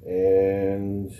And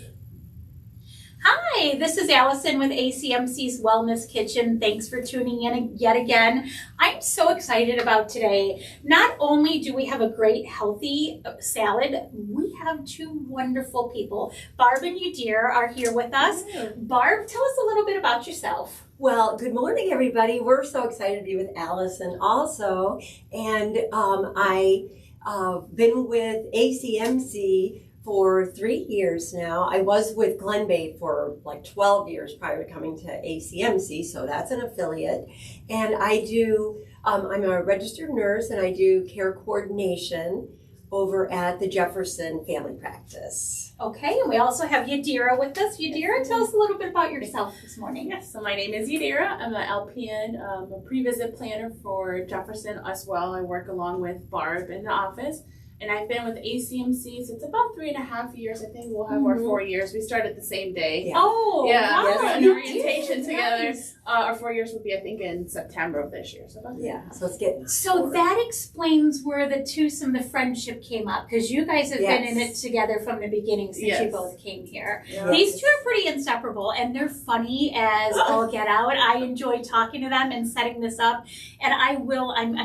hi, this is Allison with ACMC's Wellness Kitchen. Thanks for tuning in yet again. I'm so excited about today. Not only do we have a great healthy salad, we have two wonderful people. Barb and Yadira are here with us. Barb, tell us a little bit about yourself. Well, good morning, everybody. We're so excited to be with Allison also. And I've been with ACMC for 3 years now. I was with Glen Bay for like 12 years prior to coming to ACMC, so that's an affiliate. And I do, I'm a registered nurse and I do care coordination over at the Jefferson family practice. Okay, and we also have Yadira with us. Yadira, tell us a little bit about yourself this morning. Yes, so my name is Yadira. I'm an LPN, a pre-visit planner for Jefferson as well. I work along with Barb in the office. And I've been with ACMC since about 3.5 years. I think we'll have our 4 years. We started the same day. Yeah. Oh, yeah. wow. Yes, an orientation together. Nice. Our 4 years will be, I think, in September of this year. So about So it's getting So that explains where the friendship came up, because you guys have been in it together from the beginning since you both came here. Yes. These two are pretty inseparable, and they're funny as all get out. I enjoy talking to them and setting this up, and I'm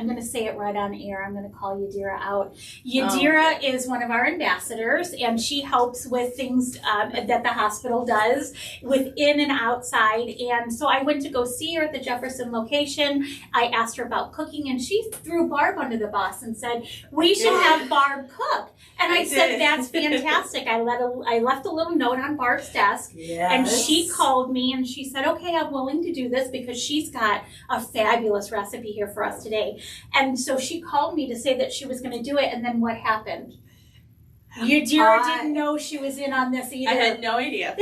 going to say it right on air. I'm going to call Yadira out. Yadira is one of our ambassadors, and she helps with things that the hospital does within and outside. And so I went to go see her at the Jefferson location. I asked her about cooking, and she threw Barb under the bus and said, we should have Barb cook. And I said, that's fantastic. I left a little note on Barb's desk, and she called me and she said, okay, I'm willing to do this because she's got a fabulous recipe here for us today. And so she called me to say that she was going to do it, and then what happened? Yadira didn't know she was in on this either. I had no idea.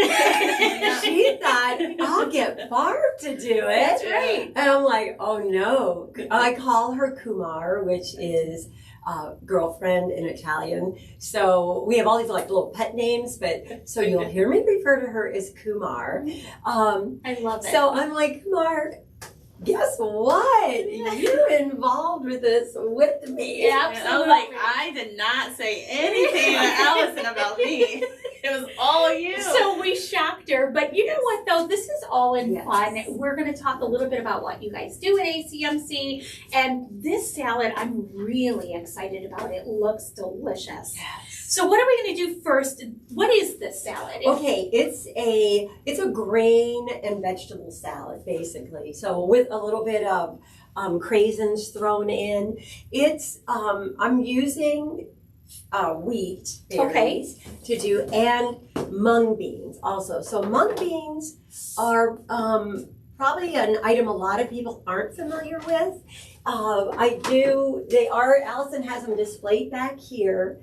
She thought, I'll get Barb to do it. That's right. And I'm like, oh no. I call her Kumar, which is girlfriend in Italian. So we have all these like little pet names, but so you'll hear me refer to her as Kumar. I love it. So I'm like, Kumar, guess what? You're involved with this with me. Yeah, And I was like, I did not say anything to Allison about me. It was all you. So we shocked her, but you know what though? This is all in fun. We're going to talk a little bit about what you guys do at ACMC, and this salad, I'm really excited about. It looks delicious. Yes. So what are we going to do first? What is this salad? Okay, it's a grain and vegetable salad basically. So with a little bit of craisins thrown in. It's I'm using wheat berries to do, and mung beans also. So mung beans are probably an item a lot of people aren't familiar with. Allison has them displayed back here.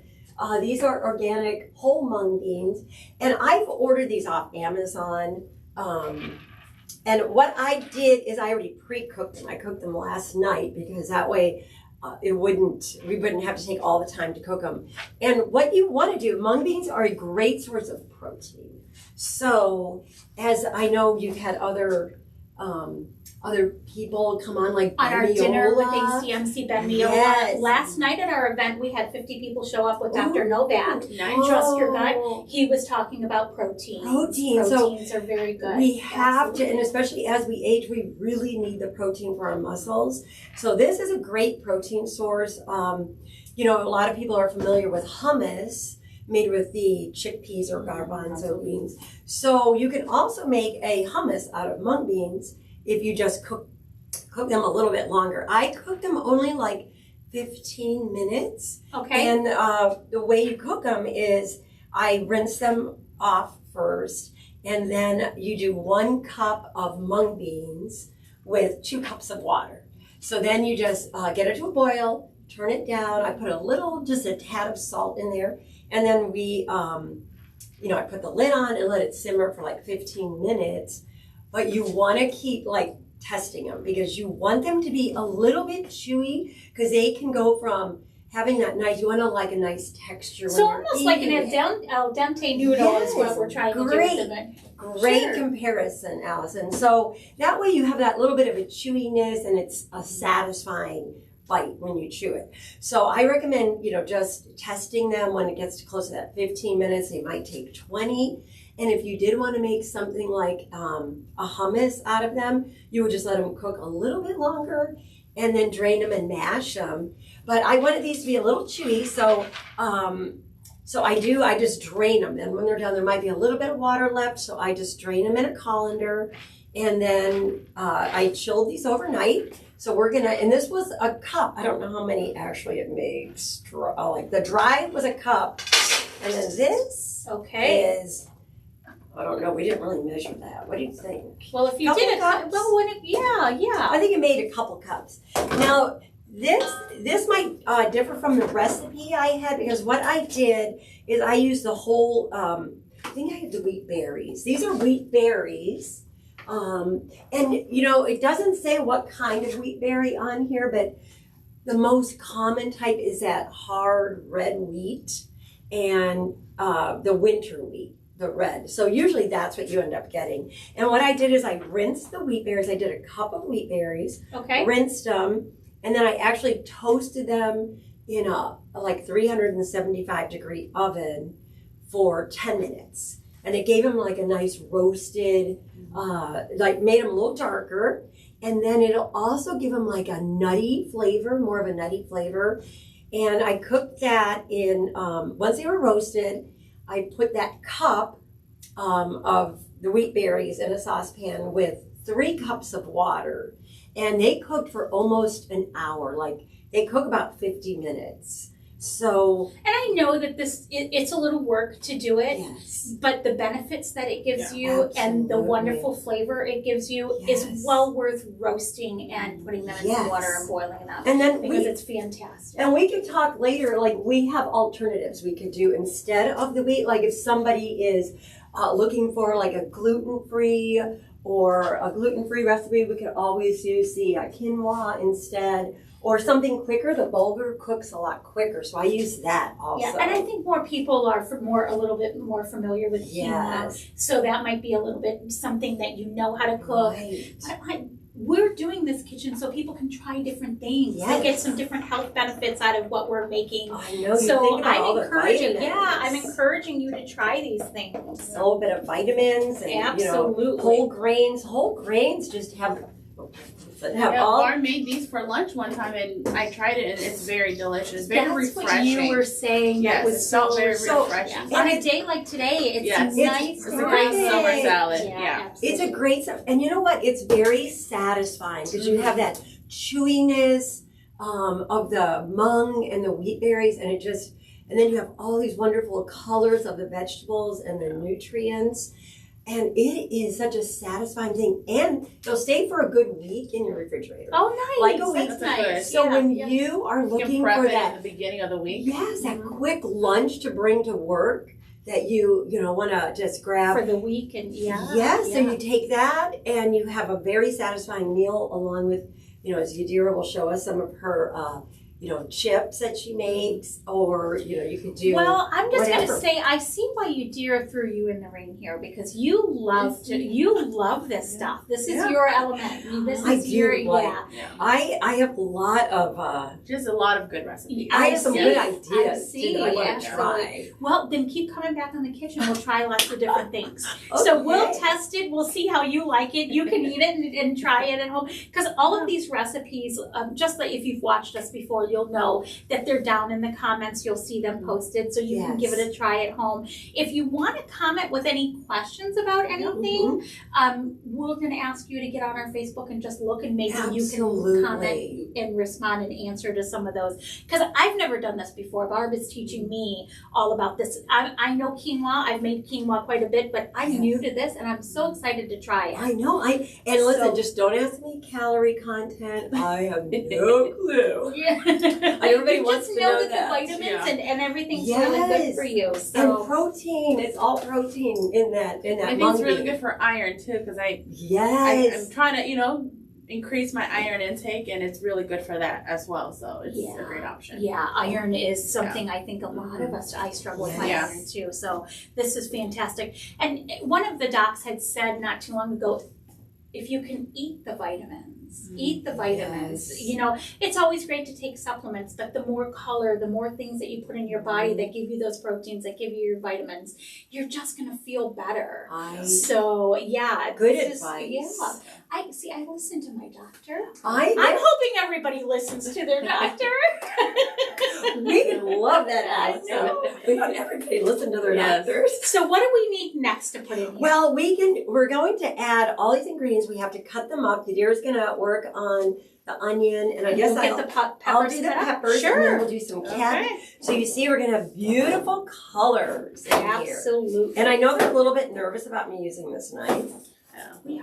These are organic whole mung beans, and I've ordered these off Amazon. And what I did is I already pre-cooked them. I cooked them last night because that way we wouldn't have to take all the time to cook them. And what you want to do, mung beans are a great source of protein. So as I know you've had other people come on, like on Ben our dinner with Miola. ACMC Ben Miola. Yes. Last night at our event, we had 50 people show up with Dr. Ooh. Novak. Nice. Trust Your Gut. He was talking about protein. Proteins are very good. We have to, and especially as we age, we really need the protein for our muscles. So this is a great protein source. A lot of people are familiar with hummus, made with the chickpeas or garbanzo beans. So you can also make a hummus out of mung beans if you just cook them a little bit longer. I cook them only like 15 minutes. Okay. And the way you cook them is I rinse them off first, and then you do 1 cup of mung beans with 2 cups of water. So then you just get it to a boil, turn it down. I put just a tad of salt in there, and then I put the lid on and let it simmer for like 15 minutes. But you want to keep testing them because you want them to be a little bit chewy because they can go from having that nice, you want a nice texture. So almost like an al dente noodle is what we're trying to do with them. Great comparison, Allison. So that way you have that little bit of a chewiness and it's a satisfying bite when you chew it. So I recommend, just testing them when it gets close to that 15 minutes. They might take 20. And if you did want to make something like a hummus out of them, you would just let them cook a little bit longer and then drain them and mash them. But I wanted these to be a little chewy, so I just drain them. And when they're done, there might be a little bit of water left, so I just drain them in a colander. And then I chilled these overnight. So we're gonna, and this was a cup. I don't know how many actually it makes. Like the dry was a cup, and then this is, I don't know. We didn't really measure that. What do you think? Well, if you did I think it made a couple cups. Now this might differ from the recipe I had, because what I did is I used the whole. I think I had the wheat berries. These are wheat berries. And it doesn't say what kind of wheat berry on here, but the most common type is that hard red wheat and the winter wheat, the red. So usually that's what you end up getting. And what I did is I rinsed the wheat berries. I did a cup of wheat berries, rinsed them, and then I actually toasted them in a 375 degree oven for 10 minutes. And it gave them like a nice roasted, made them a little darker. And then it'll also give them like a nutty flavor, more of a nutty flavor. And I cooked that in, once they were roasted, I put that cup of the wheat berries in a saucepan with 3 cups of water. And they cooked for almost an hour. Like they cook about 50 minutes. So, and I know that it's a little work to do it, yes, but the benefits that it gives you and the wonderful flavor it gives you is well worth roasting and putting them in some water and boiling them. And then because it's fantastic. And we could talk later, like we have alternatives we could do instead of the wheat. Like if somebody is looking for like a gluten-free recipe, we could always use the quinoa instead. Or something quicker. The bulgur cooks a lot quicker, so I use that also. Yeah, and I think more people are a little bit more familiar with quinoa, so that might be a little bit something that you know how to cook. Right. But we're doing this kitchen so people can try different things and get some different health benefits out of what we're making. I know. So I'm encouraging you to try these things. A little bit of vitamins and absolutely whole grains. Whole grains just have. Barr made these for lunch one time, and I tried it, and it's very delicious, very refreshing. That's what you were saying. Yes, it felt very refreshing. On a day like today, it's nice. It's a great summer salad. Yeah. It's a great, and you know what? It's very satisfying because you have that chewiness of the mung and the wheat berries, and then you have all these wonderful colors of the vegetables and the nutrients. And it is such a satisfying thing. And they'll stay for a good week in your refrigerator. Oh, nice. Like a week. That's nice. So when you are looking for that at the beginning of the week. Yes, that quick lunch to bring to work that you want to just grab. For the week and so you take that and you have a very satisfying meal along with, as Yadira will show us some of her chips that she makes, or you could do. Well, I'm just going to say I see why Yadira threw you in the ring here, because you love this stuff. This is your element. This is your I have a lot of just a lot of good recipes. I have some good ideas. I see. I want to try. Well, then keep coming back in the kitchen. We'll try lots of different things. So we'll test it. We'll see how you like it. You can eat it and try it at home, because all of these recipes, just like if you've watched us before, you'll know that they're down in the comments. You'll see them posted, so you can give it a try at home. If you want to comment with any questions about anything, we're going to ask you to get on our Facebook and just look, and maybe you can comment and respond and answer to some of those. Because I've never done this before. Barb is teaching me all about this. I know quinoa. I've made quinoa quite a bit, but I'm new to this, and I'm so excited to try it. I know. Listen, just don't ask me calorie content. I have no clue. Everybody wants to know that the vitamins and everything's really good for you. So. And protein, it's all protein in that. I think it's really good for iron too, because I'm trying to increase my iron intake, and it's really good for that as well. So it's a great option. Yeah, iron is something I think a lot of us, I struggle with my iron too. So this is fantastic. And one of the docs had said not too long ago, if you can eat the vitamins, vitamins. Eat the vitamins. Yes. You know, it's always great to take supplements, but the more color, the more things that you put in your body that give you those proteins, that give you your vitamins, you're just going to feel better. So, yeah. Good this is- advice. Yeah. I listen to my doctor. I'm I'm hoping everybody listens to their doctor. We love that, I Allison. know. We want everybody to listen to their doctors. So what do we need next to put in here? Well, we're going to add all these ingredients. We have to cut them up. Yadira's going to work on the onion, and I guess We'll get the peppers I'll do the cut up? peppers, Sure. and then we'll do some cabbage. Okay. So you see, we're going to have beautiful colors in here. Absolutely. And I know they're a little bit nervous about me using this knife.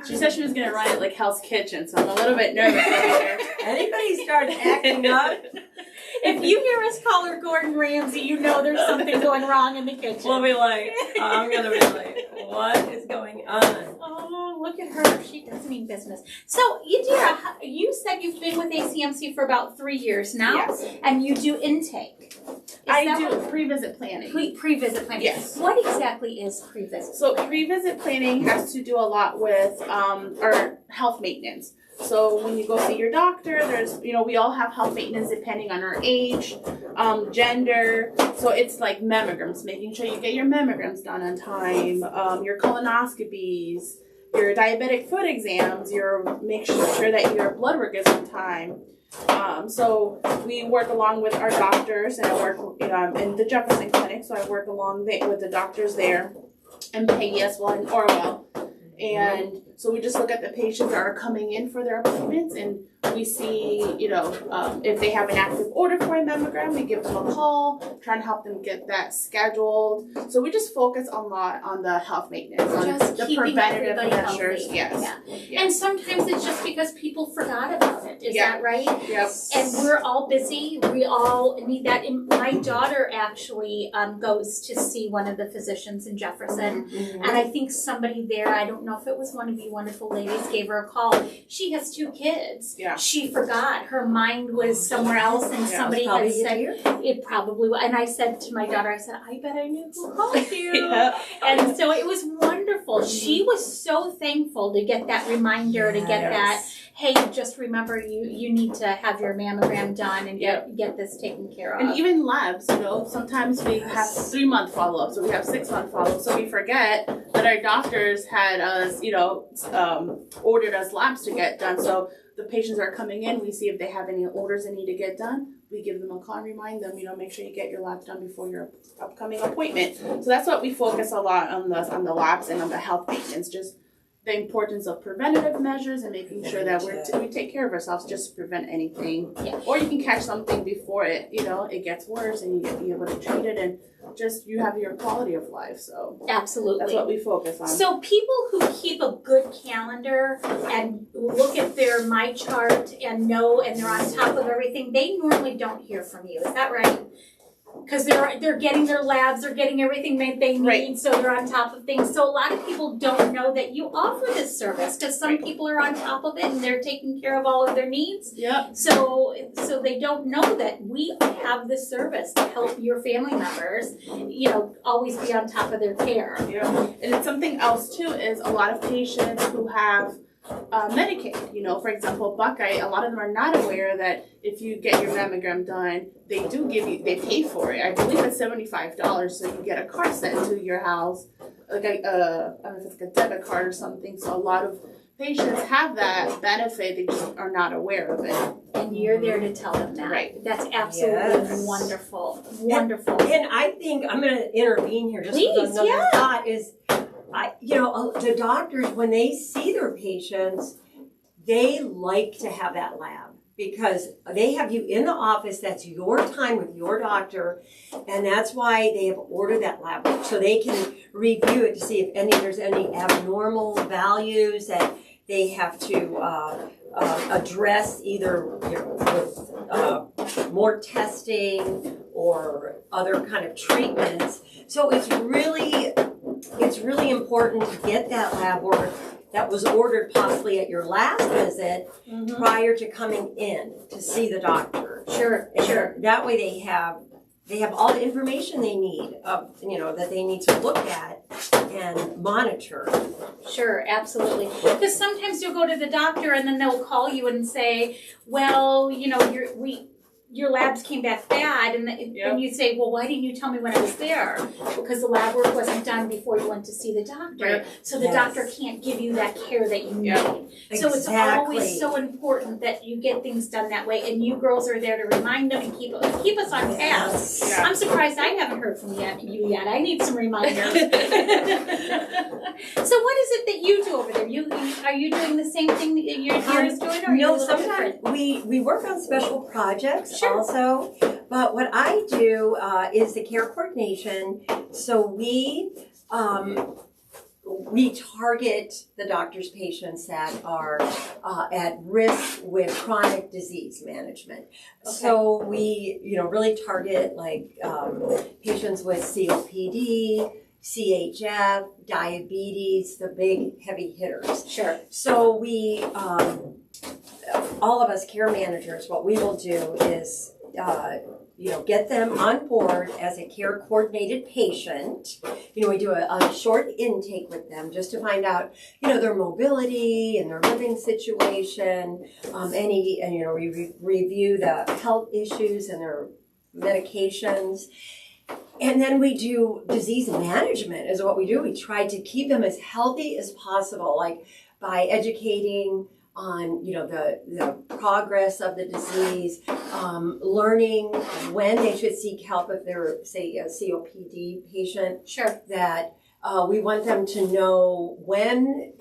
She said she was going to run it like Hell's Kitchen, so I'm a little bit nervous over here. Anybody starts acting up, If you hear us call her Gordon Ramsay, you know there's something going wrong in the kitchen. we'll be like, I'm going to be like, what is going on? Oh, look at her. She does mean business. So, Yadira, you said you've been with ACMC for about 3 years now, Yes. and you do intake. I do pre-visit planning. Pre-visit planning. Yes. What exactly is pre-visit? So pre-visit planning has to do a lot with our health maintenance. So when you go see your doctor, there's, we all have health maintenance depending on our age, gender. So it's like mammograms, making sure you get your mammograms done on time, your colonoscopies, your diabetic foot exams, make sure that your blood work is on time. So we work along with our doctors, and I work, in the Jefferson clinic, so I work along with the doctors there, and Peggy as well, and Orwell. And so we just look at the patients that are coming in for their appointments, and we see, if they have an active order for a mammogram, we give them a call, try and help them get that scheduled. So we just focus a lot on the health maintenance, on Just the keeping preventative everybody measures. healthy. Yes. Yeah. And sometimes it's just because people forgot about it. Is that right? Yep. And we're all busy. We all need that. And my daughter actually goes to see one of the physicians in Jefferson. And I think somebody there, I don't know if it was one of you wonderful ladies, gave her a call. She has 2 kids. Yeah. She forgot. Her mind was somewhere else, and somebody had said, it probably was. And I said to my daughter, I said, I bet I knew who called you. Yeah. And so it was wonderful. She was so thankful to get that reminder, to get that, hey, just remember you need to have your mammogram done and get this taken care of. And even labs, sometimes we have 3-month follow-ups, or we have 6-month follow-ups, so we forget that our doctors had us, ordered us labs to get done. So the patients are coming in, we see if they have any orders they need to get done. We give them a call and remind them, make sure you get your labs done before your upcoming appointment. So that's what we focus a lot on the labs and on the health maintenance, just the importance of preventative measures and making sure that we take care of ourselves just to prevent anything. Yeah. Or you can catch something before it gets worse, and you be able to treat it, and just you have your quality of life. So Absolutely. that's what we focus on. So people who keep a good calendar and look at their My Chart and they're on top of everything, they normally don't hear from you. Is that right? Because they're getting their labs, they're getting everything that they need, Right. so they're on top of things. So a lot of people don't know that you offer this service, because some people are on top of it and they're taking care of all of their needs. Yep. So they don't know that we have this service to help your family members, always be on top of their care. Yeah. And it's something else too, is a lot of patients who have Medicaid, for example, Buckeye, a lot of them are not aware that if you get your mammogram done, they pay for it. I believe it's $75, so you get a card sent to your house, like I don't know if it's like a debit card or something. So a lot of patients have that benefit, they just are not aware of it. And you're there to tell them that. Right. That's absolutely wonderful. Wonderful. And I think I'm going to intervene here just Please, with another thought is, the doctors, when they see their patients, they like to have that lab because they have you in the office. That's your time with your doctor, and that's why they have ordered that lab so they can review it to see if there's any abnormal values that they have to address, either with more testing or other kind of treatments. So it's really important to get that lab work that was ordered possibly at your last visit prior to coming in to see the doctor. Sure. That way they have they have all the information they need that they need to look at and monitor. Sure, absolutely. Because sometimes you'll go to the doctor and then they'll call you and say, well, your labs came back bad, and you say, well, why didn't you tell me when I was there? Because the lab work wasn't done before you went to see the doctor. Right. So the doctor can't give you that care that you need. So it's always so important that you get things done that way, and you girls are there to remind them and keep us on task. Yeah. I'm surprised I haven't heard from you yet. I need some reminders. So what is it that you do over there? Are you doing the same thing that your dear is doing, or are you a little sometimes different? we work on special projects also, but what I do is the care coordination. So we target the doctor's patients that are at risk with chronic disease management. Okay. So we really target patients with COPD, CHF, diabetes, the big heavy hitters. Sure. So we, all of us care managers, what we will do is, get them on board as a care coordinated patient. We do a short intake with them just to find out, their mobility and their living situation, we review the health issues and their medications. And then we do disease management is what we do. We try to keep them as healthy as possible, like by educating on, the progress of the disease, learning when they should seek help if they're, say, a COPD patient. Sure. That we want them to know when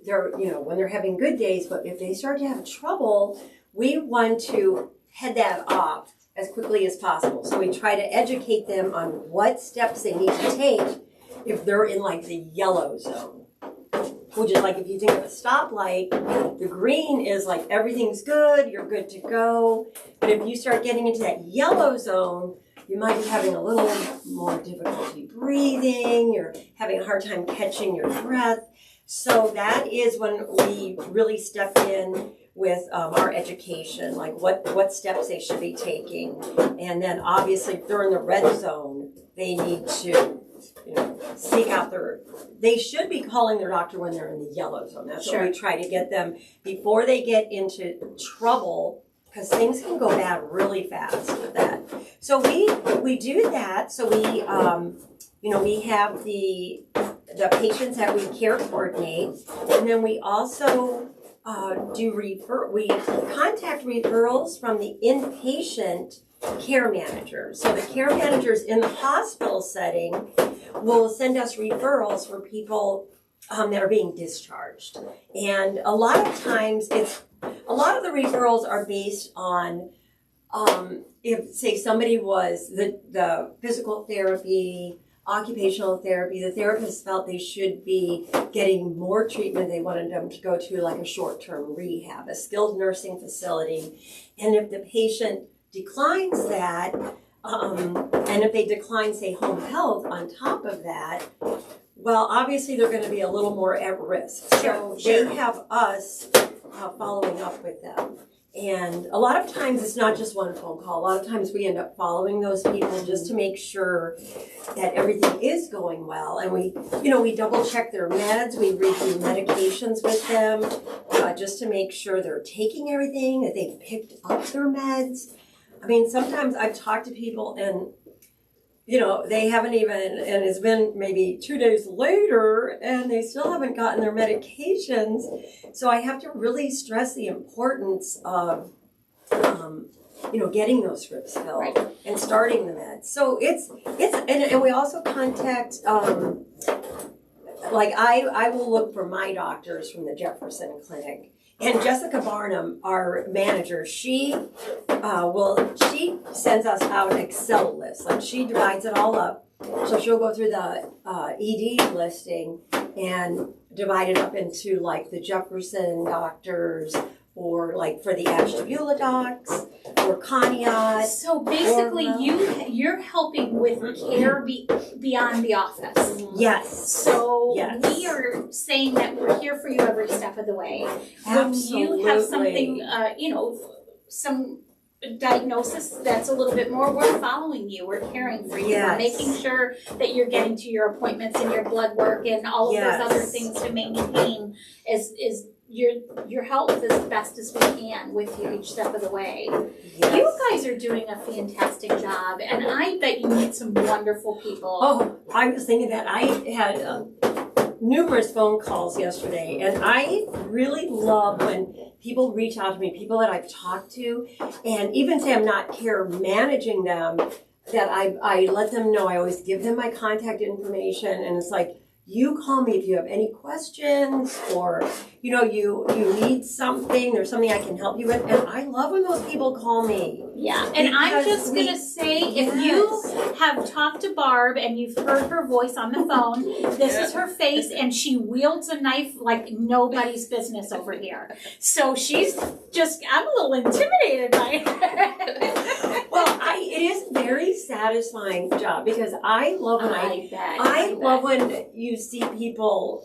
they're having good days, but if they start to have trouble, we want to head that off as quickly as possible. So we try to educate them on what steps they need to take if they're in the yellow zone. Which is if you think of a stoplight, the green is everything's good, you're good to go. But if you start getting into that yellow zone, you might be having a little more difficulty breathing, you're having a hard time catching your breath. So that is when we really step in with our education, what steps they should be taking. And then obviously if they're in the red zone, they need to seek out they should be calling their doctor when they're in the yellow zone. That's what we try to get them before they get into trouble, because things can go bad really fast with that. So we do that. So we have the patients that we care coordinate, and then we also we contact referrals from the inpatient care managers. So the care managers in the hospital setting will send us referrals for people that are being discharged. And a lot of times a lot of the referrals are based on if, say, somebody was the physical therapy, occupational therapy, the therapist felt they should be getting more treatment. They wanted them to go to a short-term rehab, a skilled nursing facility. And if the patient declines that, and if they decline, say, home health on top of that, well, obviously they're going to be a little more at risk. So they have us following up with them. And a lot of times it's not just one phone call. A lot of times we end up following those people just to make sure that everything is going well. And we double check their meds. We review medications with them just to make sure they're taking everything, that they've picked up their meds. I mean, sometimes I've talked to people and, they haven't even, and it's been maybe 2 days later and they still haven't gotten their medications. So I have to really stress the importance of, getting those scripts filled and starting the meds. So and we also contact, I will look for my doctors from the Jefferson clinic. And Jessica Barnum, our manager, she sends us out an Excel list. She divides it all up. So she'll go through the ED listing and divide it up into the Jefferson doctors, or for the Ashtabula docs, or Conneaut. So basically, you're helping with care beyond the office. Yes. So we are saying that we're here for you every step of the way. Absolutely. When you have something, some diagnosis that's a little bit more, we're following you, we're caring for you, we're making sure that you're getting to your appointments and your blood work and all of those other things to maintain is your health as best as we can with you each step of the way. Yes. You guys are doing a fantastic job, and I bet you meet some wonderful people. Oh, I was thinking that I had numerous phone calls yesterday, and I really love when people reach out to me, people that I've talked to, and even say I'm not care managing them, that I let them know. I always give them my contact information, and it's like, you call me if you have any questions, or you need something, there's something I can help you with. And I love when those people call me. Yeah, and I'm just going to say, if you have talked to Barb and you've heard her voice on the phone, this is her face, and she wields a knife like nobody's business over here. So she's just, I'm a little intimidated by her. Well, it is a very satisfying job, because I love when I love when you see people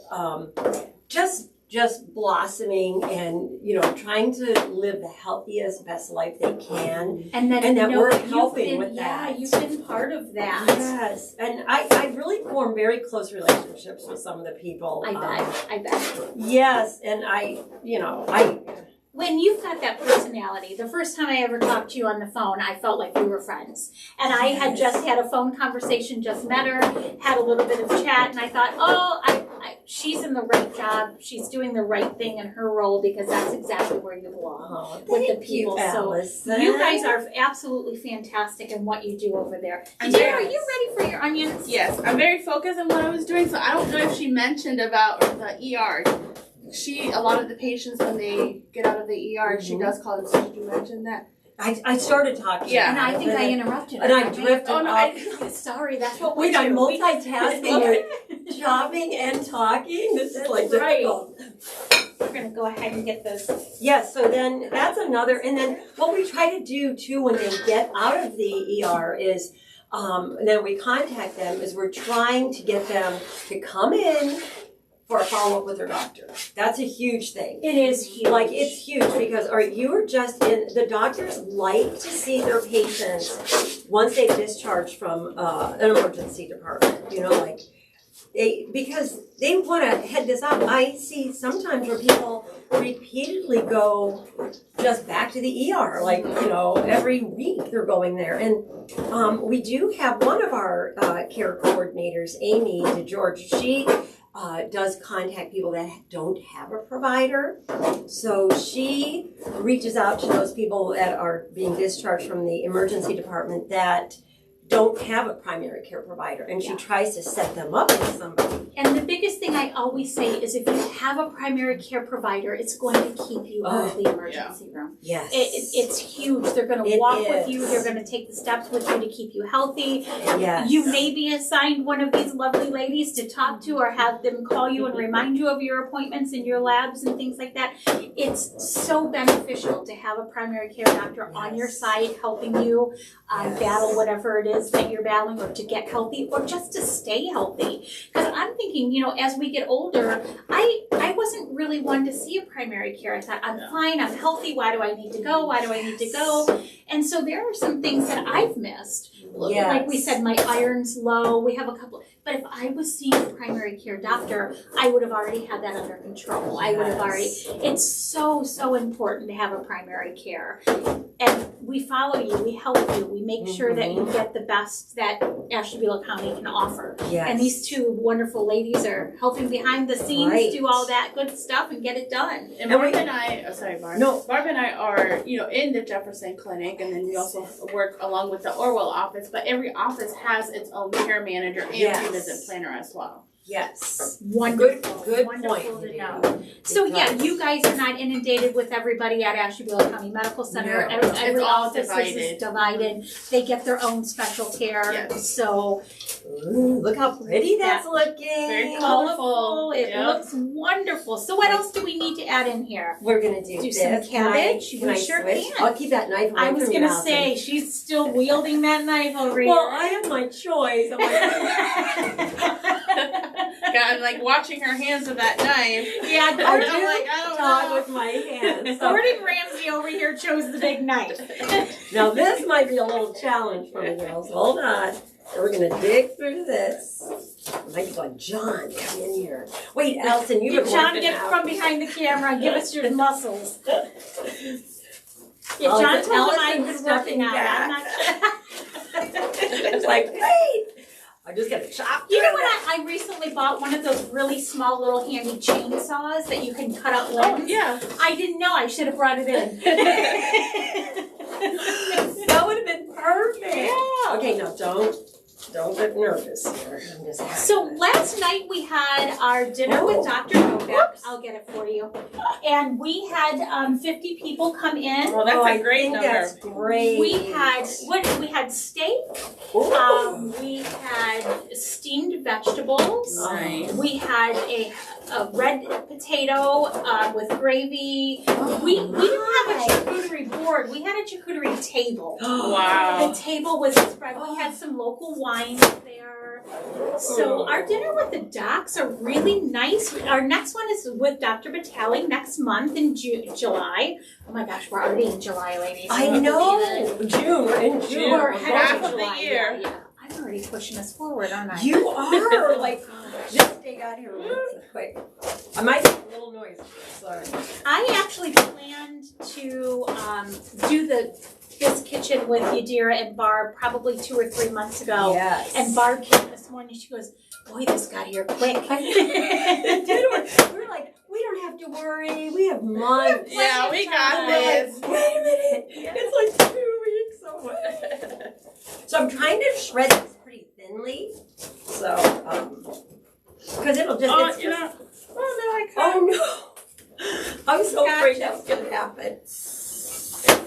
just blossoming and trying to live the healthiest, best life they can, and that we're helping with that. Yeah, you've been part of that. Yes, and I really form very close relationships with some of the people. I bet. Yes, and when you've got that personality, the first time I ever talked to you on the phone, I felt like we were friends. And I had just had a phone conversation, just met her, had a little bit of chat, and I thought, she's in the right job. She's doing the right thing in her role, because that's exactly where you belong with the people. Allison. So you guys are absolutely fantastic in what you do over there. Yadira, are you ready for your onions? Yes, I'm very focused on what I was doing, so I don't know if she mentioned about the ER. A lot of the patients, when they get out of the ER, she does call them. So did you mention that? I started talking. Yeah, and I think I interrupted. And I drifted up. Sorry, that's what we do. I'm multitasking, chopping and talking. This is like difficult. We're going to go ahead and get this. Yes, so then that's another. And then what we try to do too when they get out of the ER is, then we contact them, is we're trying to get them to come in for a follow-up with their doctor. That's a huge thing. It is huge. Like, it's huge, because you're just the doctors like to see their patients once they've discharged from an emergency department, because they want to head this up. I see sometimes where people repeatedly go just back to the ER, every week they're going there. And we do have one of our care coordinators, Amy DeGeorge. She does contact people that don't have a provider. So she reaches out to those people that are being discharged from the emergency department that don't have a primary care provider, and she tries to set them up with somebody. And the biggest thing I always say is, if you have a primary care provider, it's going to keep you out of the emergency room. Yes. It's huge. They're going to walk with you. They're going to take the steps with you to keep you healthy. Yes. You may be assigned one of these lovely ladies to talk to, or have them call you and remind you of your appointments and your labs and things like that. It's so beneficial to have a primary care doctor on your side, helping you battle whatever it is that you're battling, or to get healthy, or just to stay healthy. Because I'm thinking, as we get older, I wasn't really one to see a primary care. I thought, I'm fine, I'm healthy, why do I need to go? Why do I need to go? And so there are some things that I've missed. Yes. Like we said, my iron's low. We have a couple. But if I was seeing a primary care doctor, I would have already had that under control. I would have already. It's so, so important to have a primary care. And we follow you. We help you. We make sure that you get the best that Ashtabula County can offer. Yes. And these two wonderful ladies are helping behind the scenes, do all that good stuff and get it done. And Barb and I, Barb and I are, in the Jefferson clinic, and then we also work along with the Orwell office, but every office has its own care manager and visit planner as well. Yes. Wonderful. Good wonderful point. to know. So you guys are not inundated with everybody at Ashtabula County Medical Center. No. Every all office divided. is divided. They get their own special care. Yes. So look how pretty that's looking. Very colorful. It looks wonderful. So what else do we need to add in here? We're gonna do this. Some cabbage. Can I sure switch? can. I'll keep that knife away I was from going you, to Allison. say, she's still wielding that knife over here. Well, I have my choice. Gotta I'm like watching her hands with that knife. Yeah, I I'm do like, I don't talk know. with my hands. So. Gordon Ramsay over here chose the big knife. Now this might be a little challenge for me, girls. Hold on. So we're gonna dig through this. I might go, John, come in here. Wait, Allison, you've been John, working get out. from behind the camera and give us your muscles. Yeah, Oh, John it's told him I've Allison's been working stepping out. back. I'm not It's like, wait. I'm just gonna chop. You know through what? I recently bought one of those really small little handy chainsaws that you can cut up limbs. Oh, yeah. I didn't know. I should have brought it in. That would have been perfect. Yeah. Okay, now don't get nervous here. I'm just happy. So last night we had our dinner with Dr. Novak. Whoops. I'll get it for you. And we had 50 people come in. Well, that's I a great think number. That's great. We had we had steak. Ooh. We had steamed vegetables. Nice. We had a red potato with gravy. We didn't have a charcuterie board. We had a charcuterie table. Wow. The table was spread. We had some local wines there. So our dinner with the docs are really nice. Our next one is with Dr. Batali next month in July. Oh my gosh, we're already in July, ladies. I Can't know. believe it. June. We're in June. We're We're half half of the July. year. Yeah. I'm already pushing us forward, aren't I? You are like just dig out here really quick. I might make a little noise. Sorry. I actually planned to do this kitchen with Yadira and Barb probably 2 or 3 months ago. Yes. And Barb came this morning. She goes, "Boy, this got here quick." It did. We're like, we don't have to worry. We have months. Yeah, we got We're this. like, wait a minute. It's like 2 weeks. So I'm trying to shred this pretty thinly. So, because it'll just. Oh, it's you just- know. Oh, no, I Oh no. I'm so afraid that's gonna happen.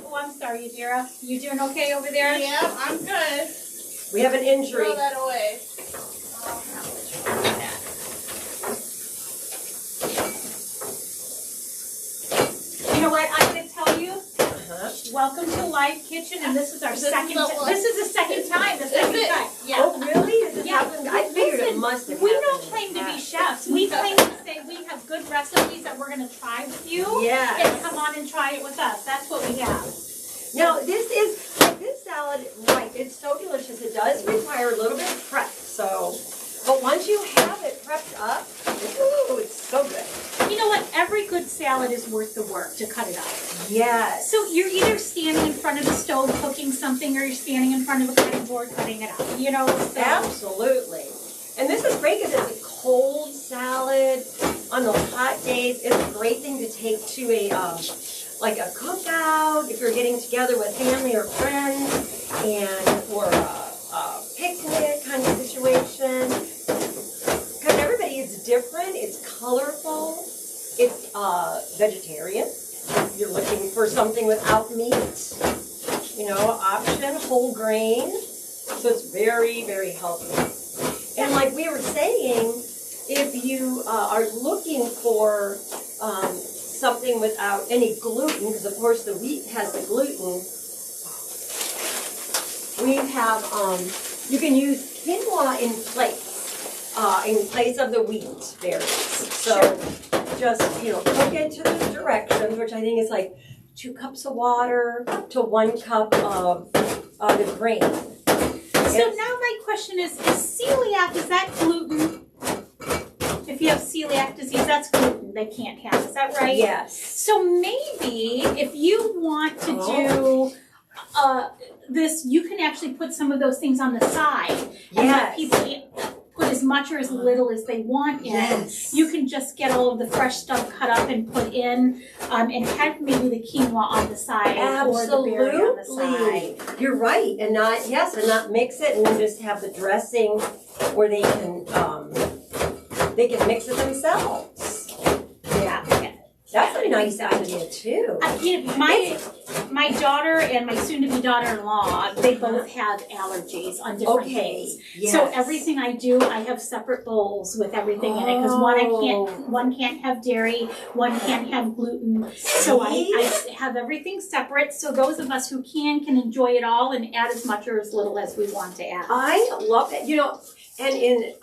Oh, I'm sorry, Yadira. You doing okay over there? Yeah, I'm good. We have an injury. Throw that away. You know what? I'm going to tell you. Uh-huh. Welcome to Live Kitchen, and this is our This is second. the one. This is the second time. The second it? time. Yeah. Oh really? Has it Yeah. happened? I figured it Listen, must have We happened. don't claim to be chefs. We claim to say we have good recipes that we're going to try with you. Yes. And come on and try it with us. That's what we have. Now this salad, right? It's so delicious. It does require a little bit of prep. So, but once you have it prepped up, ooh, it's so good. You know what? Every good salad is worth the work to cut it up. Yes. So you're either standing in front of the stove cooking something, or you're standing in front of a cutting board cutting it up. You know. So Absolutely. And this is great because it's a cold salad on those hot days. It's a great thing to take to a like a cookout if you're getting together with family or friends, and or a picnic kind of situation. Because everybody is different. It's colorful. It's vegetarian. You're looking for something without meat. You know, option whole grain. So it's very, very healthy. And like we were saying, if you are looking for something without any gluten, because of course the wheat has the gluten, we have, you can use quinoa in place of the wheat berries. So just, cook it to the directions, which I think is like 2 cups of water to 1 cup of the grain. So now my question is celiac, is that gluten? If you have celiac disease, that's gluten they can't have. Is that right? Yes. So maybe if you want to do this, you can actually put some of those things on the side and let Yes. people put as much or as little as they want in. Yes. You can just get all of the fresh stuff cut up and put in, and have maybe the quinoa on the side or the berry on the side. Absolutely. You're right. And not mix it and then just have the dressing where they can mix it themselves. Yeah. That's a nice idea too. My daughter and my soon-to-be daughter-in-law, they both have allergies on different things. Yes. So everything I do, I have separate bowls with everything in it, because one can't have dairy, one can't have gluten. So I have everything separate, so those of us who can enjoy it all and add as much or as little as we want to add. I love it. And in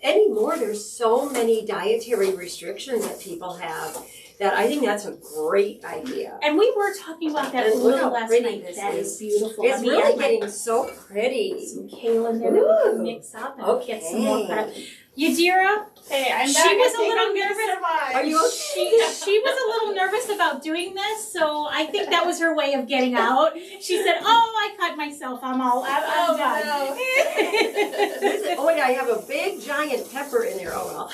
anymore, there's so many dietary restrictions that people have that I think that's a great idea. And we were talking about that a And look little how last pretty night. this That is. is beautiful. It's Let me really add getting so pretty. some kale in there that we Ooh. can mix up and get some more cut up. Okay. Yadira, Hey, I'm She back. was I a think little I'm gonna nervous. survive. Are you okay? she was a little nervous about doing this, so I think that was her way of getting out. She said, "Oh, I cut myself. I'm done." Oh wait, I have a big giant pepper in there. Oh well.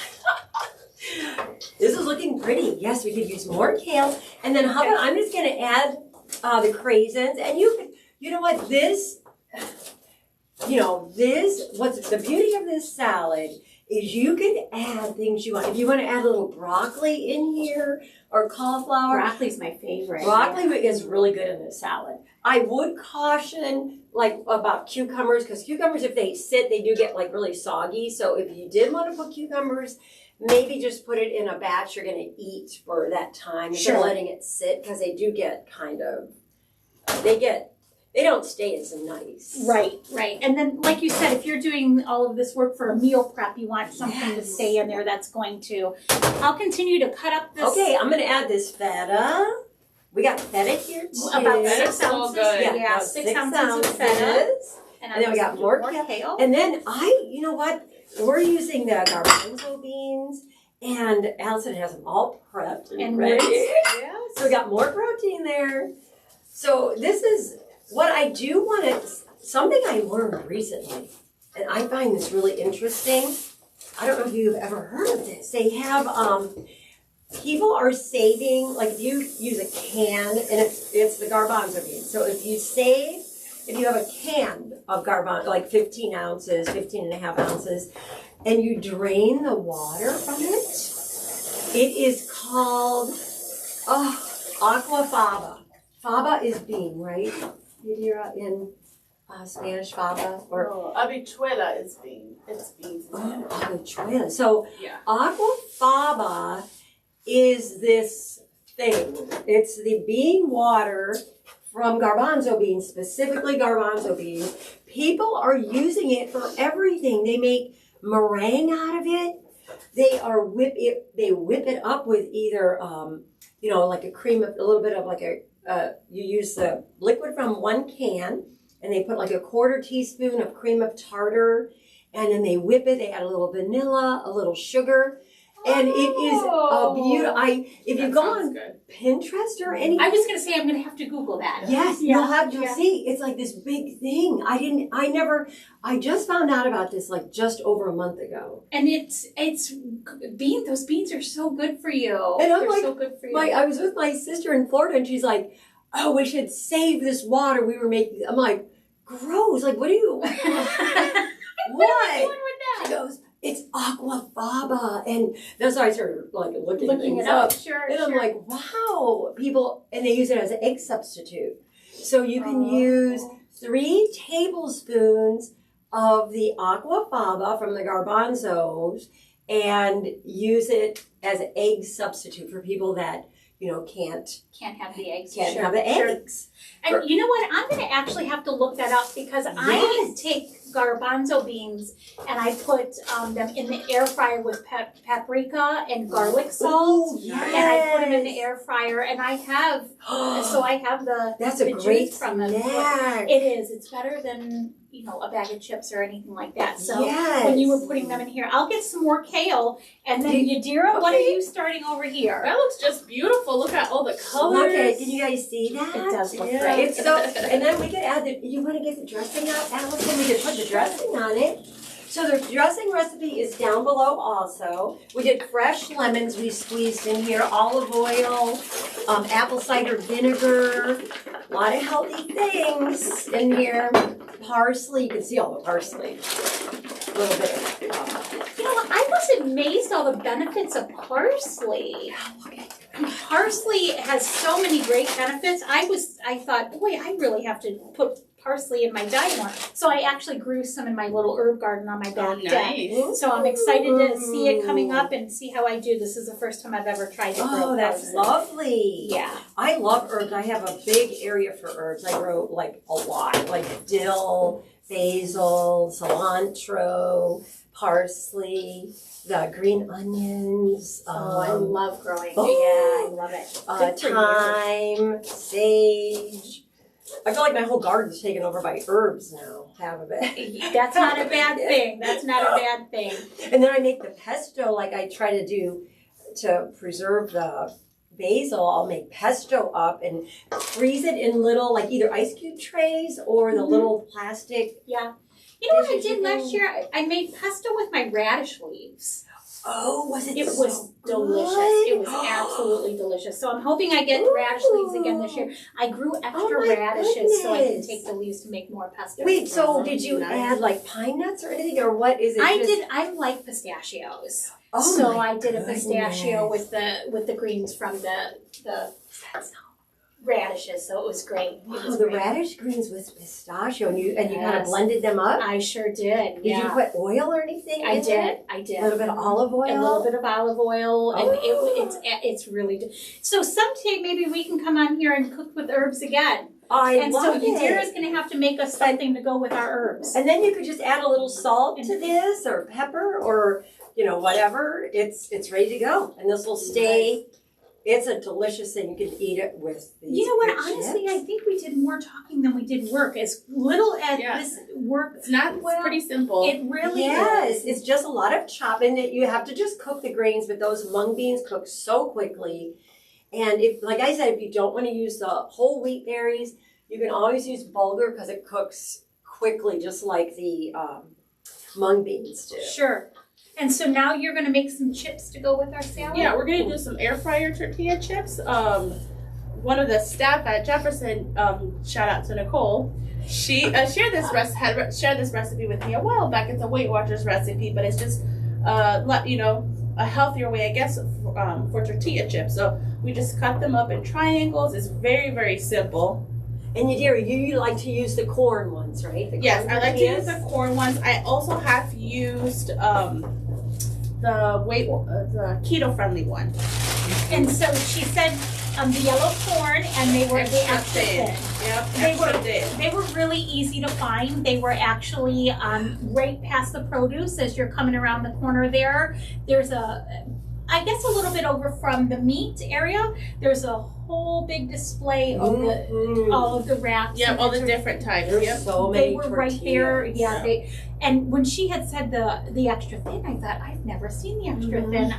This is looking pretty. Yes, we could use more kale. And then how about I'm just gonna add the craisins, and you know what, this, what's the beauty of this salad is you can add things you want. If you want to add a little broccoli in here or cauliflower. Broccoli's my favorite. Broccoli is really good in this salad. I would caution about cucumbers, because cucumbers, if they sit, they do get really soggy. So if you did want to put cucumbers, maybe just put it in a batch you're going to eat for that time instead of letting it sit, because they do get they don't stay as nice. Right. And then, like you said, if you're doing all of this work for a meal prep, you want something to stay in there that's going to. I'll continue to cut up this. Okay, I'm going to add this feta. We got feta here too. About Feta's 6 so ounces. good. Yeah, about 6 ounces of feta. And then we got more kale. And then you know what? We're using the garbanzo beans, and Allison has them all prepped and ready. Yes. So we got more protein there. So this is what I do want to, something I learned recently, and I find this really interesting. I don't know if you've ever heard of this. They have, people are saving, if you use a can, and it's the garbanzo beans. So if you have a can of garbanzo, 15 ounces, 15 and a half ounces, and you drain the water from it, it is called aquafaba. Faba is bean, right? Yadira, in Spanish, faba? Or Habichuela is bean. It's beans. habichuela. So Yeah. aquafaba is this thing. It's the bean water from garbanzo beans, specifically garbanzo beans. People are using it for everything. They make meringue out of it. They whip it up with either like a cream of a little bit of you use the liquid from one can, and they put a quarter teaspoon of cream of tartar, and then they whip it. They add a little vanilla, a little sugar, and it is a beautiful. If you go on Pinterest or anything, I was going to say I'm going to have to Google that. yes, you'll see. It's this big thing. I just found out about this just over a month ago. And it's beans. Those beans are so good for you. And I'm They're so good for you. I was with my sister in Florida, and she's like, "Oh, we should save this water we were making." I'm like, "Gross! What do you? What are we doing with She that? goes, "It's aquafaba," and that's why I started looking Looking things it up. up. Sure. And I'm like, "Wow!" And they use it as an egg substitute. So you can use 3 tablespoons of the aquafaba from the garbanzos and use it as an egg substitute for people that Can't have the eggs. can't Sure, have the sure. eggs. And you know what? I'm going to actually have to look that up because I take garbanzo beans and I put them in the air fryer with paprika and garlic salt. Ooh, And I put them in the air fryer, and I have the That's the a great juice from them. snack. It is. It's better than a bag of chips or anything like that. So Yes. when you were putting them in here, I'll get some more kale. And then Yadira, what are you starting over here? That looks just beautiful. Look at all the colors. Look at it. Can you guys see that? It does look Yeah. great. It's and then we could add you want to get the dressing out, Allison? We could put the dressing on it. So the dressing recipe is down below also. We did fresh lemons we squeezed in here, olive oil, apple cider vinegar, a lot of healthy things in here. Parsley, you can see all the parsley. A little bit of I was amazed all the benefits of parsley. Parsley has so many great benefits. I thought, boy, I really have to put parsley in my diet more. So I actually grew some in my little herb garden on my back deck. So I'm excited to see it coming up and see how I do. This is the first time I've ever tried to grow that's parsley. lovely. Yeah. I love herbs. I have a big area for herbs. I grow a lot, dill, basil, cilantro, parsley, the green onions. I love growing. Oh. Yeah, I love it. Thyme, sage. I feel like my whole garden's taken over by herbs now, half of it. That's not a bad thing. That's not a bad thing. And then I make the pesto like I try to do to preserve the basil. I'll make pesto up and freeze it in little, like either ice cube trays or the little plastic. Yeah. You know what I did last year? I made pesto with my radish leaves. Oh, was it? It so was delicious. good? It was absolutely delicious. So I'm hoping I get radish leaves again this year. I grew extra my radishes so I can goodness. take the leaves to make more pesto. Wait, so did you add like pine nuts or anything, or what is it? I like pistachios. Oh So my I did a pistachio goodness. with the greens from the radishes. So it was great. Wow, It was the great. radish greens with pistachio, and you kind of Yes. blended them up. I sure did. Did Yeah. you put oil or anything? I in did. it? I did. A little bit of olive oil. A little bit of olive oil, and Oh. it's really good. So someday maybe we can come on here and cook with herbs again. I love so it. Yadira's going to have to make us something to go with our herbs. And then you could just add a little salt to this, or pepper, or whatever. It's ready to go, and this will stay. It's a delicious thing. You can eat it with these. You know what? big Honestly, chips. I think we did more talking than we did work. As little as this work, It's not. It's pretty simple. it really Yes, is. it's just a lot of chopping. You have to just cook the grains, but those mung beans cook so quickly. And if, like I said, if you don't want to use the whole wheat berries, you can always use bulgur because it cooks quickly, just like the mung beans do. Sure. And so now you're going to make some chips to go with our salad? Yeah, we're gonna do some air fryer tortilla chips. One of the staff at Jefferson, shout out to Nicole. She shared this recipe with me a while back. It's a Weight Watchers recipe, but it's just a healthier way, I guess, for tortilla chips. So we just cut them up in triangles. It's very, very simple. And Yadira, you like to use the corn ones, right? The Yes, corn I like to use tortillas? the corn ones. I also have used the keto friendly one. And so she said the yellow corn, and they were the extra thin. Yep, They extra thin. They were really easy to find. They were actually right past the produce as you're coming around the corner there. There's I guess a little bit over from the meat area, there's a whole big display of all of the wraps. Yeah, and all the they're- different types. There's Yep. so many They were right there. tortillas. Yeah, and when she had said the extra thin, I thought, I've never seen the extra thin.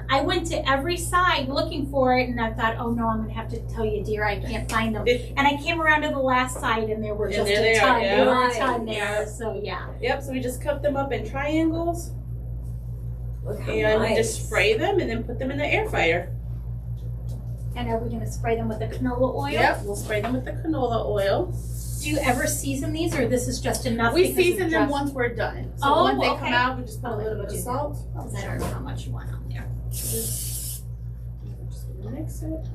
I went to every side looking for it, and I thought, oh no, I'm gonna have to tell you, dear, I can't find them. And I came around to the last side, and there were just there a they are, ton. yeah. There were a ton there. So yeah. Yep, so we just cut them up in triangles Look how and nice. just spray them and then put them in the air fryer. And are we gonna spray them with the canola oil? Yep, we'll spray them with the canola oil. Do you ever season these, or this is just enough? We because season of them just- once we're done. So Oh, once they okay. come out, we just put a Oh, little we bit do of that. salt. Because I don't know how much you want on there. Just mix it.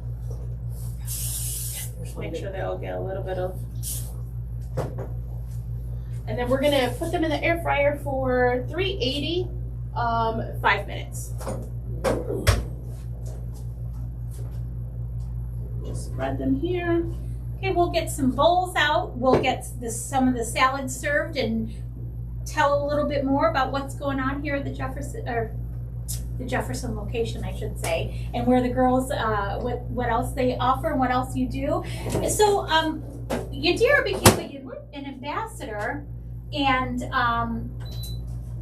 Make sure they all get a little bit of. And then we're gonna put them in the air fryer for 380, 5 minutes. Just spread them here. Okay, we'll get some bowls out. We'll get some of the salad served and tell a little bit more about what's going on here at the Jefferson location, I should say, and where the girls, what else they offer and what else you do. So, Yadira became an ambassador, and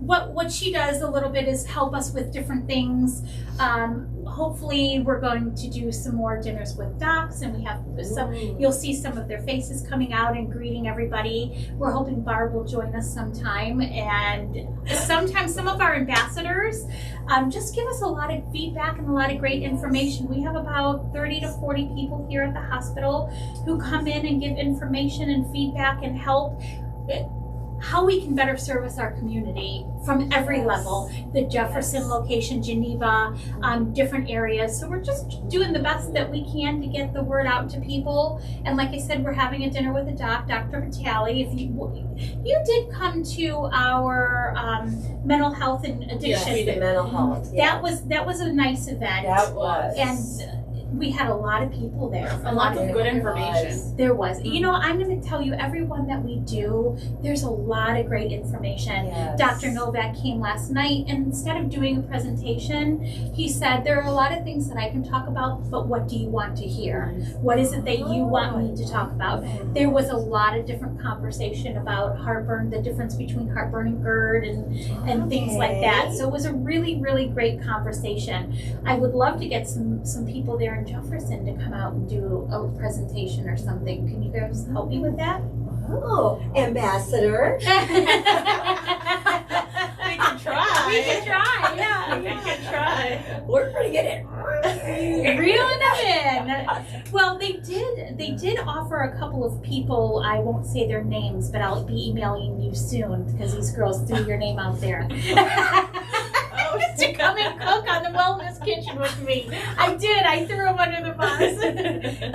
what she does a little bit is help us with different things. Hopefully we're going to do some more dinners with docs, and we have some, you'll see some of their faces coming out and greeting everybody. We're hoping Barb will join us sometime, and sometimes some of our ambassadors just give us a lot of feedback and a lot of great information. We have about 30 to 40 people here at the hospital who come in and give information and feedback and help how we can better service our community from every level. The Jefferson location, Geneva, different areas. So we're just doing the best that we can to get the word out to people. And like I said, we're having a dinner with a Dr. Vitale. If you did come to our mental health and addiction, Yes, the mental health. that was a nice event. That was. And we had a lot of people there. A lot of good information. There was. You know, I'm going to tell you, everyone that we do, there's a lot of great information. Yes. Dr. Novak came last night, and instead of doing a presentation, he said, there are a lot of things that I can talk about, but what do you want to hear? What is it that you want me to talk about? There was a lot of different conversation about heartburn, the difference between heartburn and GERD, and things like that. So it was a really, really great conversation. I would love to get some people there in Jefferson to come out and do a presentation or something. Can you guys help me with that? Oh, ambassador. We can try. We can try, yeah. We can try. We're pretty good at Reeling them in. Well, they did offer a couple of people, I won't say their names, but I'll be emailing you soon because these girls threw your name out there. To come and cook on the Wellness Kitchen with me. I did. I threw them under the bus.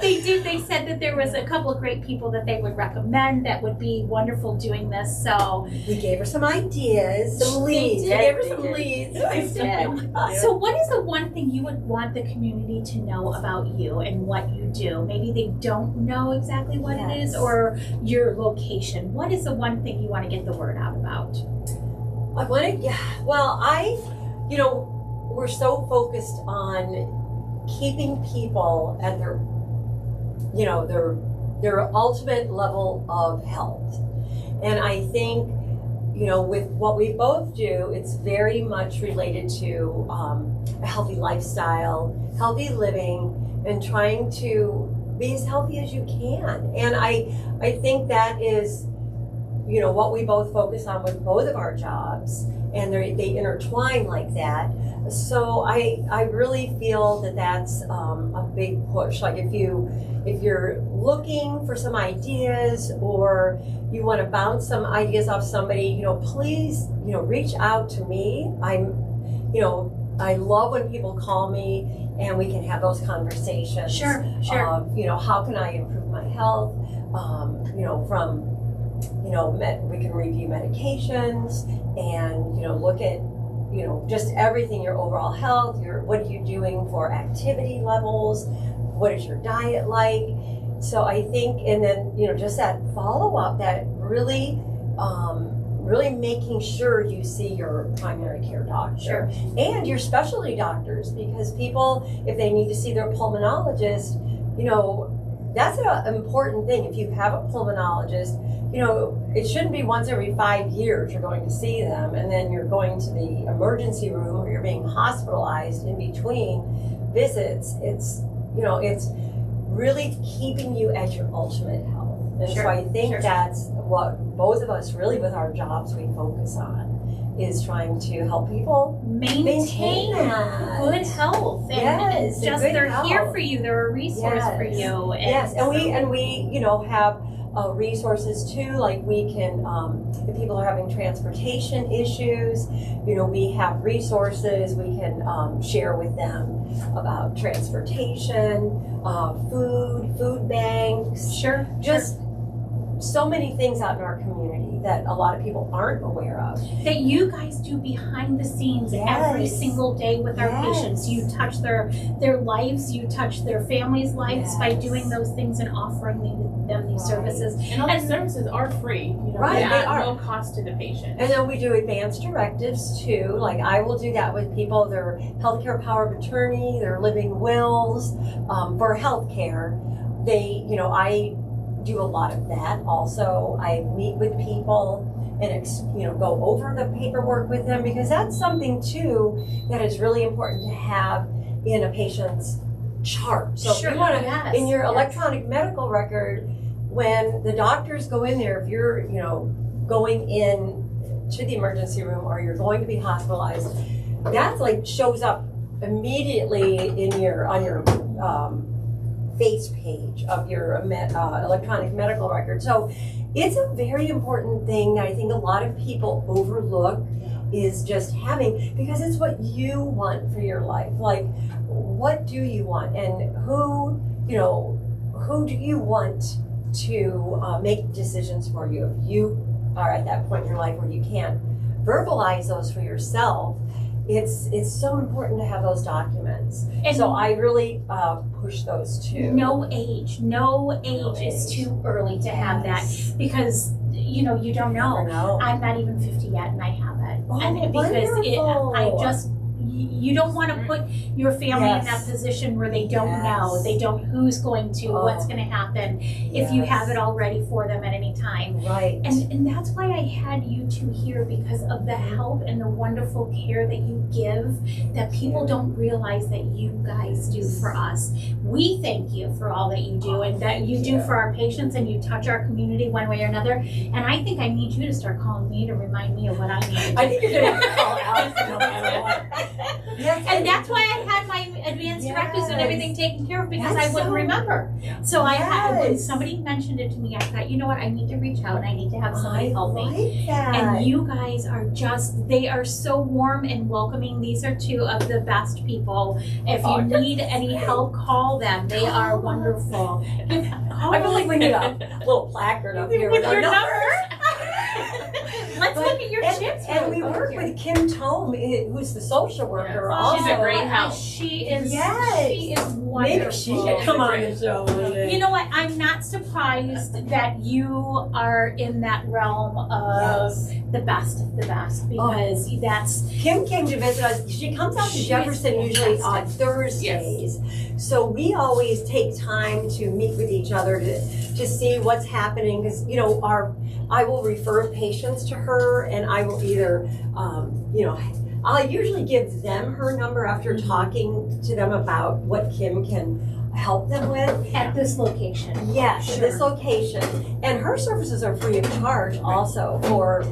They did. They said that there was a couple of great people that they would recommend that would be wonderful doing this. So we gave her some ideas, some leads. We gave her some leads. I did. So what is the one thing you would want the community to know about you and what you do? Maybe they don't know exactly what it is, or your location. What is the one thing you want to get the word out about? We're so focused on keeping people at their ultimate level of health. And I think, with what we both do, it's very much related to a healthy lifestyle, healthy living, and trying to be as healthy as you can. And I think that is, what we both focus on with both of our jobs, and they intertwine like that. So I really feel that that's a big push. Like if you're looking for some ideas, or you want to bounce some ideas off somebody, please, reach out to me. I love when people call me and we can have those conversations. Sure. How can I improve my health? We can review medications and, look at, just everything, your overall health, what are you doing for activity levels? What is your diet like? So I think, and then, just that follow-up, that really making sure you see your primary care doctor and your specialty doctors, because people, if they need to see their pulmonologist, that's an important thing. If you have a pulmonologist, it shouldn't be once every 5 years you're going to see them, and then you're going to the emergency room, or you're being hospitalized in between visits. It's really keeping you at your ultimate health. And so I think that's what both of us really, with our jobs, we focus on, is trying to help people maintain good health. And they're here for you. They're a resource for you. And we have resources too. Like we can, if people are having transportation issues, we have resources we can share with them about transportation, food banks. Just so many things out in our community that a lot of people aren't aware of. That you guys do behind the scenes every single day with our patients. You touch their lives, you touch their families' lives by doing those things and offering them these services. And all these services are free. They are no cost to the patient. And then we do advanced directives too. Like I will do that with people, their healthcare power of attorney, their living wills, for healthcare. I do a lot of that. Also, I meet with people and go over the paperwork with them, because that's something too that is really important to have in a patient's chart. So if you want to, in your electronic medical record, when the doctors go in there, if you're going in to the emergency room or you're going to be hospitalized, that's like shows up immediately on your face page of your electronic medical record. So it's a very important thing that I think a lot of people overlook, is just having, because it's what you want for your life. Like, what do you want, and who do you want to make decisions for you? If you are at that point in your life where you can't verbalize those for yourself, it's so important to have those documents. And So I really push those too. no age is too early to have that, because you don't Never know. know. I'm not even 50 yet, and I have it. Oh, And wonderful. you don't want to put your family in that position where they don't know, they don't who's going to, what's going to happen, if you have it all ready for them at any time. Right. And that's why I had you two here, because of the help and the wonderful care that you give, that people don't realize that you guys do for us. We thank you for all that you do, and that you do for our patients, and you touch our community one way or another. And I think I need you to start calling me to remind me of what I need to do. I think you're going to have to call Allison no matter what. And that's why I had my advanced directives and everything taken care of, because That's I wouldn't so- remember. So I had, when Yes. somebody mentioned it to me, I thought, you know what, I need to reach out and I need to have somebody help me. like that. And you guys are they are so warm and welcoming. These are two of the best people. If you need any help, call them. They are wonderful. I feel like we need a little placard up here With our your number. number. Let's look at your chips. And we really work quick. with Kim Tome, who's the social worker. Yes. Also. She's a great help. She is. Yes. She is wonderful. Maybe she should come on the show one day. You know what? I'm not surprised that you are in that realm of the best of the best, because that's Kim came to visit us. She comes out to She's Jefferson usually on fantastic. Thursdays. So we always take time to meet with each other to see what's happening, because I will refer patients to her, and I will either I'll usually give them her number after talking to them about what Kim can help them with. at this location. Yes, Sure. this location. And her services are free of charge also for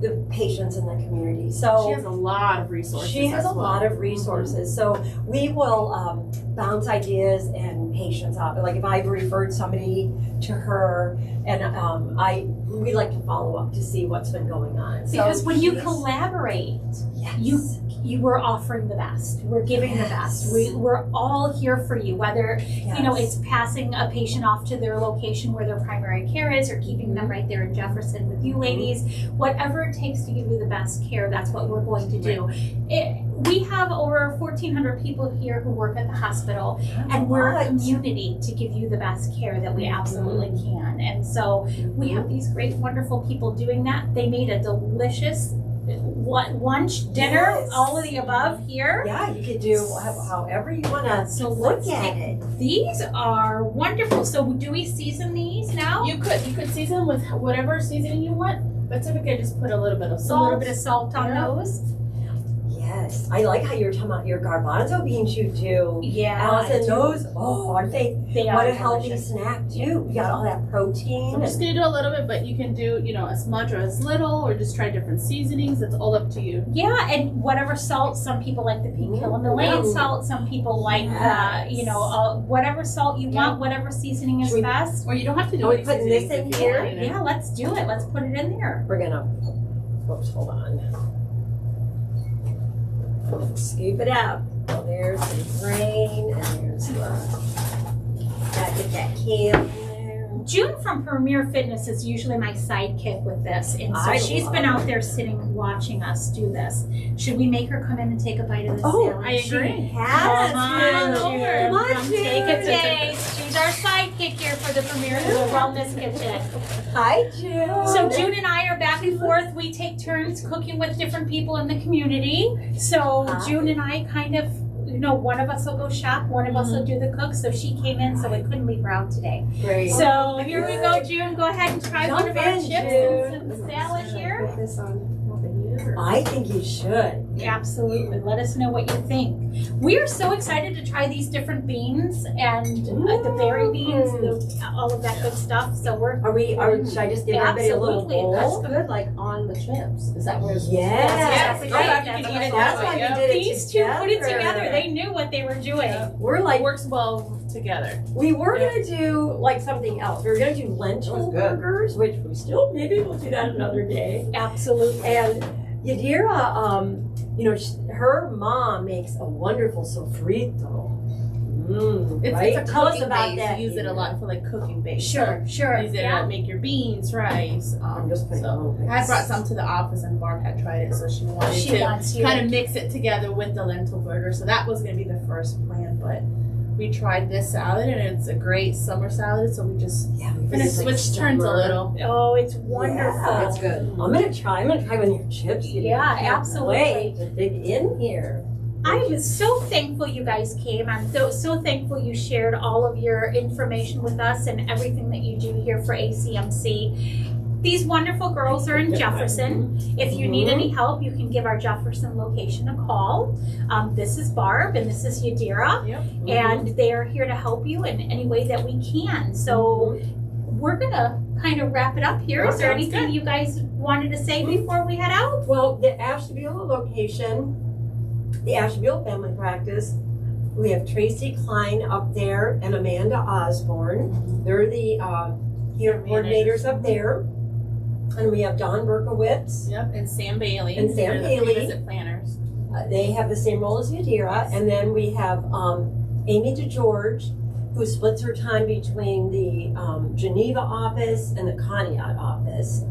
the patients in the community. So She has a lot of resources. she has as a well. lot of resources. So we will bounce ideas and patients off. Like if I've referred somebody to her, and we like to follow up to see what's been going on. So Because when you she's- collaborate, yes. you were offering the best. We're giving the best. Yes. We're all here for you, whether Yes. it's passing a patient off to their location where their primary care is, or keeping them right there in Jefferson with you ladies. Whatever it takes to give you the best care, that's what we're going to do. We have over 1,400 people here who work at the hospital, and we're a What? community to give you the best care that we absolutely can. And so we have these great, wonderful people doing that. They made a delicious lunch, dinner, Yes. all of the above here. Yeah, you could do however you want to So look let's at take it. These are wonderful. So do we season these now? You could season with whatever seasoning you want, but typically just put a little bit of a salt. little bit of salt on Yeah. those. Yes, I like how you're talking about your garbanzo beans you do. Yeah, Allison, those, aren't they? they What are a healthy delicious. snack too. You got all that protein. I'm just gonna do a little bit, but you can do, as much or as little, or just try different seasonings. It's all up to you. Yeah, and whatever salt. Some people like the pink Himalayan salt. Some people like Yes. whatever salt you want, whatever seasoning is Should we- best. Or you don't have to do Are we any putting this seasonings in if you here? want, Yeah, let's do it. Let's put it in there. We're gonna, hold on. Scoop it out. Well, there's the grain, and there's gotta get that kale in there. June from Premier Fitness is usually my sidekick with this, and so I she's love been out there sitting watching us do this. Should we make her come in and take a bite of this Oh, sandwich? I agree. Has Come on to. over. Come on, Come June. take a taste. She's our sidekick here for the Premier Wellness Kitchen. Hi, June. So June and I are back and forth. We take turns cooking with different people in the community. So June and I kind of, one of us will go shop, one of us will do the cook. So she came in, so we couldn't leave her out today. Great. So here we go, June. Go ahead and try one of our Jump in, chips June. and some salad here. Put this on over here. I think you should. Absolutely. Let us know what you think. We are so excited to try these different beans and the berry beans, all of that good stuff. So we're Should I just give everybody a little Absolutely. bowl? That's good, like on the chips. Is that where it's Yes. Exactly Yeah, right. you That's can what eat it I that thought. way, you yeah. did it These two put it together. They knew what they were doing. We're It like, works well together. we were gonna do like something else. We were gonna do lentil That was good. burgers, which we still, maybe we'll do that another day. Absolutely. And Yadira, her mom makes a wonderful sofrito. It's a Tell us cooking about base. that. You use it a lot for like cooking base. Sure. Use it Yeah. to make your beans, rice. I'm just putting so on I brought some to the office and Barb had tried it, so she wanted She to wants you. kind of mix it together with the lentil burger. So that was going to be the first plan, but we tried this salad and it's a great summer salad. So we just kind of switched turns a little. Oh, it's wonderful. Yeah. That's good. I'm gonna try one of your chips. Yeah, Can't absolutely. Wait to dig in here. I'm so thankful you guys came. I'm so thankful you shared all of your information with us and everything that you do here for ACMC. These wonderful girls are in Jefferson. If you need any help, you can give our Jefferson location a call. This is Barb and this is Yadira, and they are here to help you in any way that we can. So we're gonna kind of wrap it up here. Is there anything you guys wanted to say before we head out? Well, the Ashtabula location, the Ashtabula family practice, we have Tracy Klein up there and Amanda Osborne. They're the coordinators up there. And we have Don Berkowitz. Yep, and Sam Bailey. And Sam They're Bailey. the visit planners. They have the same role as Yadira. And then we have Amy DeGeorge, who splits her time between the Geneva office and the Conneaut office.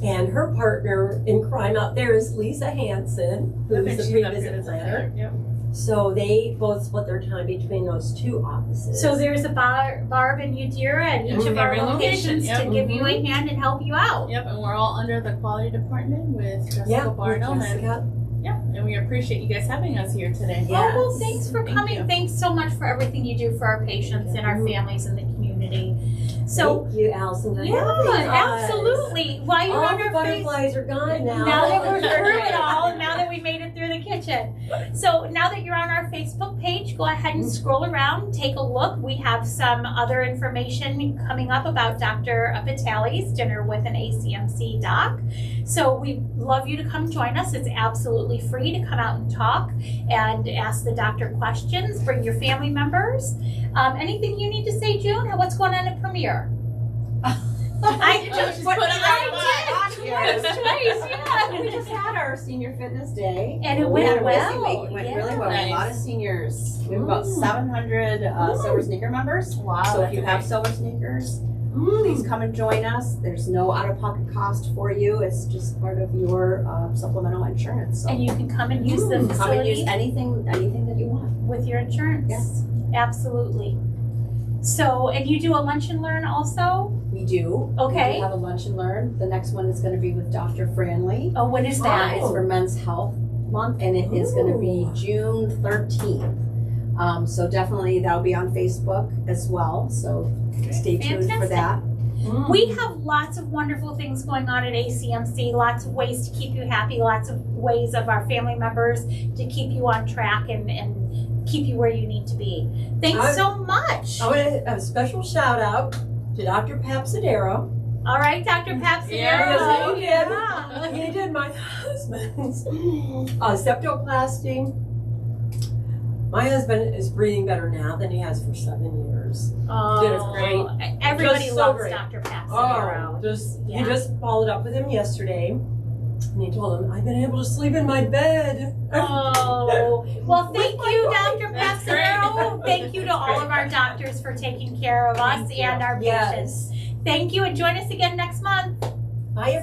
And her partner in crime out there is Lisa Hansen, who is the pre-visit planner. Yep. So they both split their time between those two offices. So there's a Barb and Yadira at each of our Every location, locations yep. to give you a hand and help you out. Yep, and we're all under the quality department with Jessica with Barnum. And, Jessica. and we appreciate you guys having us here today. Yeah. Oh, well, thanks for Thank coming. you. Thanks so much for everything you do for our patients and our families in the community. So, Thank you, Allison. for yeah, helping us. absolutely. While you're All on the our face, butterflies are gone now. now that we're through it all, now that we made it through the kitchen. So now that you're on our Facebook page, go ahead and scroll around, take a look. We have some other information coming up about Dr. Vitale's dinner with an ACMC doc. So we'd love you to come join us. It's absolutely free to come out and talk and ask the doctor questions. Bring your family members. Anything you need to say, June? What's going on at Premiere? I just put it I did. Twice, yeah. We just had our senior fitness day. And it We had went a busy well. week. It went Yeah. really well. We had a lot of seniors. We have about 700 Silver Sneaker members. Wow. So if you have Silver Sneakers, please come and join us. There's no out-of-pocket cost for you. It's just part of your supplemental insurance. So And you can come and use the come and facility use anything that you want. with your insurance. Yes. Absolutely. So, and you do a lunch and learn also? We do. Okay. We do have a lunch and learn. The next one is going to be with Dr. Franley. Oh, when is that? It's for Men's Health Month, and it is going to be June 13th. So definitely that'll be on Facebook as well. So stay tuned for Fantastic. that. We have lots of wonderful things going on at ACMC, lots of ways to keep you happy, lots of ways of our family members to keep you on track and keep you where you need to be. Thanks so much. I want to have a special shout out to Dr. Papsadero. All right, Dr. Papsadero. Yeah, he did. Yeah. He did my husband's septoplasty. My husband is breathing better now than he has for 7 years. Oh, Did it great. Everybody Just so loves great. Dr. Papsadero. He Yeah. just followed up with him yesterday, and he told him, I've been able to sleep in my bed. Oh, well, thank With my you, wife. Dr. Papsadero. Thank you to all of our doctors for taking care of us and our patients. Yes. Thank you, and join us again next month. Bye, everybody.